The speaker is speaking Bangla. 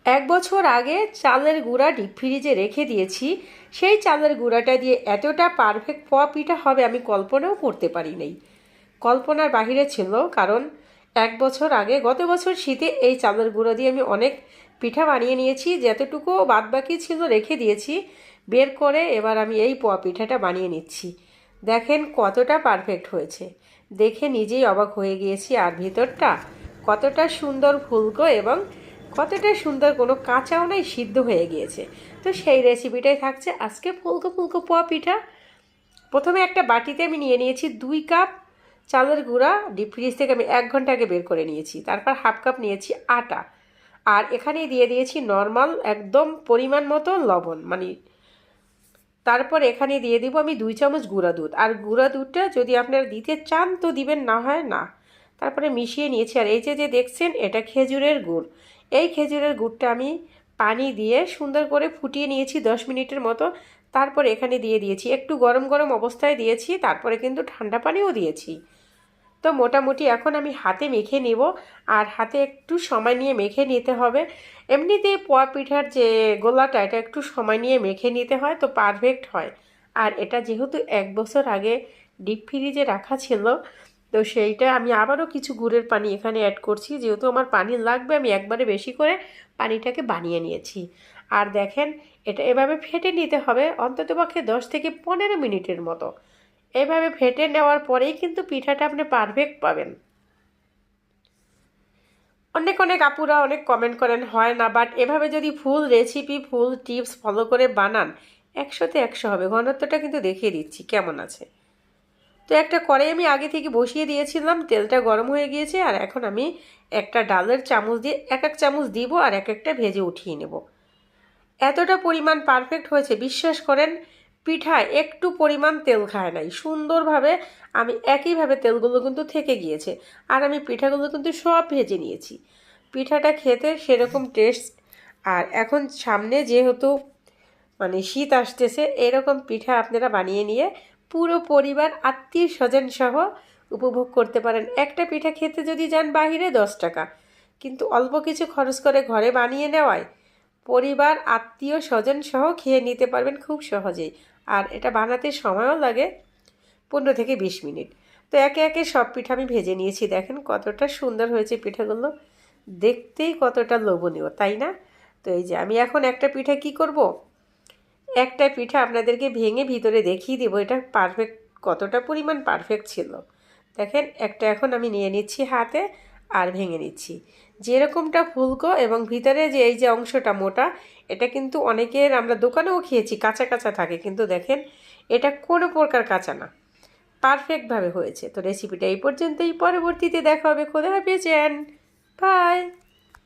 এক বছর আগে চালের গুঁড়া ডিপ ফ্রিজে রেখে দিয়েছি। সেই চালের গুঁড়াটা দিয়ে এতটা পারফেক্ট পোয়া পিঠা হবে আমি কল্পনাও করতে পারি নাই। কল্পনার বাহিরে ছিল, কারণ এক বছর আগে গত বছর শীতে এই চালের গুঁড়ো দিয়ে আমি অনেক পিঠা বানিয়ে নিয়েছি। যতটুকু বাদবাকি ছিল রেখে দিয়েছি, বের করে এবার আমি এই পোয়া পিঠাটা বানিয়ে নিচ্ছি। দেখেন কতটা পারফেক্ট হয়েছে, দেখে নিজেই অবাক হয়ে গিয়েছি। আর ভিতরটা কতটা সুন্দর ফুলকো এবং কতটা সুন্দর, কোনো কাঁচাও নাই, সিদ্ধ হয়ে গিয়েছে। তো সেই রেসিপিটাই থাকছে আজকে ফুলকো ফুলকো পোয়া পিঠা। প্রথমে একটা বাটিতে আমি নিয়ে নিয়েছি 2 কাপ চালের গুঁড়া, ডিপ ফ্রিজ থেকে আমি 1 ঘন্টা আগে বের করে নিয়েছি। তারপর হাফ কাপ নিয়েছি আটা, আর এখানে দিয়ে দিয়েছি নর্মাল একদম পরিমাণ মতো লবণ, মানে তারপর এখানে দিয়ে দিব আমি 2 চামচ গুঁড়া দুধ। আর গুঁড়া দুধটা যদি আপনারা দিতে চান তো দিবেন, না হয় না। তারপরে মিশিয়ে নিয়েছি। আর এই যে দেখছেন এটা খেজুরের গুড়। এই খেজুরের গুড়টা আমি পানি দিয়ে সুন্দর করে ফুটিয়ে নিয়েছি 10 মিনিটের মতো। তারপর এখানে দিয়ে দিয়েছি, একটু গরম গরম অবস্থায় দিয়েছি, তারপরে কিন্তু ঠান্ডা পানিও দিয়েছি। তো মোটামুটি এখন আমি হাতে মেখে নেব, আর হাতে একটু সময় নিয়ে মেখে নিতে হবে। এমনিতেই পোয়া পিঠার যে গোলাটা এটা একটু সময় নিয়ে মেখে নিতে হয়, তো পারফেক্ট হয়। আর এটা যেহেতু এক বছর আগে ডিপ ফ্রিজে রাখা ছিল, তো সেইটা আমি আবারও কিছু গুড়ের পানি এখানে অ্যাড করছি। যেহেতু আমার পানি লাগবে, আমি একবারে বেশি করে পানিটাকে বানিয়ে নিয়েছি। আর দেখেন এটা এভাবে ফেটে নিতে হবে অন্ততপক্ষে 10 থেকে 15 মিনিটের মতো। এভাবে ফেটে নেওয়ার পরেই কিন্তু পিঠাটা আপনি পারফেক্ট পাবেন। অনেক অনেক আপুরা অনেক কমেন্ট করেন হয় না, বাট এভাবে যদি ফুল রেসিপি ফুল টিপস ফলো করে বানান 100তে 100 হবে। ঘনত্বটা কিন্তু দেখিয়ে দিচ্ছি কেমন আছে। তো একটা কড়াই আমি আগে থেকে বসিয়ে দিয়েছিলাম, তেলটা গরম হয়ে গিয়েছে। আর এখন আমি একটা ডালের চামচ দিয়ে এক এক চামচ দিব, আর এক একটা ভেজে উঠিয়ে নেব। এতটা পরিমাণ পারফেক্ট হয়েছে, বিশ্বাস করেন পিঠায় একটু পরিমাণ তেল খায় নাই। সুন্দরভাবে আমি একইভাবে তেলগুলো কিন্তু থেকে গিয়েছে। আর আমি পিঠাগুলো কিন্তু সব ভেজে নিয়েছি। পিঠাটা খেতে সেরকম টেস্ট। আর এখন সামনে যেহেতু মানে শীত আসতেছে, এরকম পিঠা আপনারা বানিয়ে নিয়ে পুরো পরিবার আত্মীয় স্বজন সহ উপভোগ করতে পারেন। একটা পিঠা খেতে যদি যান বাহিরে 10 টাকা, কিন্তু অল্প কিছু খরচ করে ঘরে বানিয়ে নেওয়ায় পরিবার আত্মীয় স্বজন সহ খেয়ে নিতে পারবেন খুব সহজেই। আর এটা বানাতে সময়ও লাগে 15 থেকে 20 মিনিট। তো একে একে সব পিঠা আমি ভেজে নিয়েছি। দেখেন কতটা সুন্দর হয়েছে পিঠাগুলো, দেখতেই কতটা লোভনীয়, তাই না? তো এই যে আমি এখন একটা পিঠা কি করব, একটা পিঠা আপনাদেরকে ভেঙে ভিতরে দেখিয়ে দেবো এটা পারফেক্ট কতটা পরিমাণ পারফেক্ট ছিল। দেখেন একটা এখন আমি নিয়ে নিচ্ছি হাতে আর ভেঙে নিচ্ছি। যেরকমটা ফুলকো এবং ভিতরে যে এই যে অংশটা মোটা, এটা কিন্তু অনেকের আমরা দোকানেও খেয়েছি কাঁচা কাঁচা থাকে, কিন্তু দেখেন এটা কোনো প্রকার কাঁচা না, পারফেক্টভাবে হয়েছে। তো রেসিপিটা এই পর্যন্তই, পরবর্তীতে দেখা হবে। খোদা হাফেজ, বাই।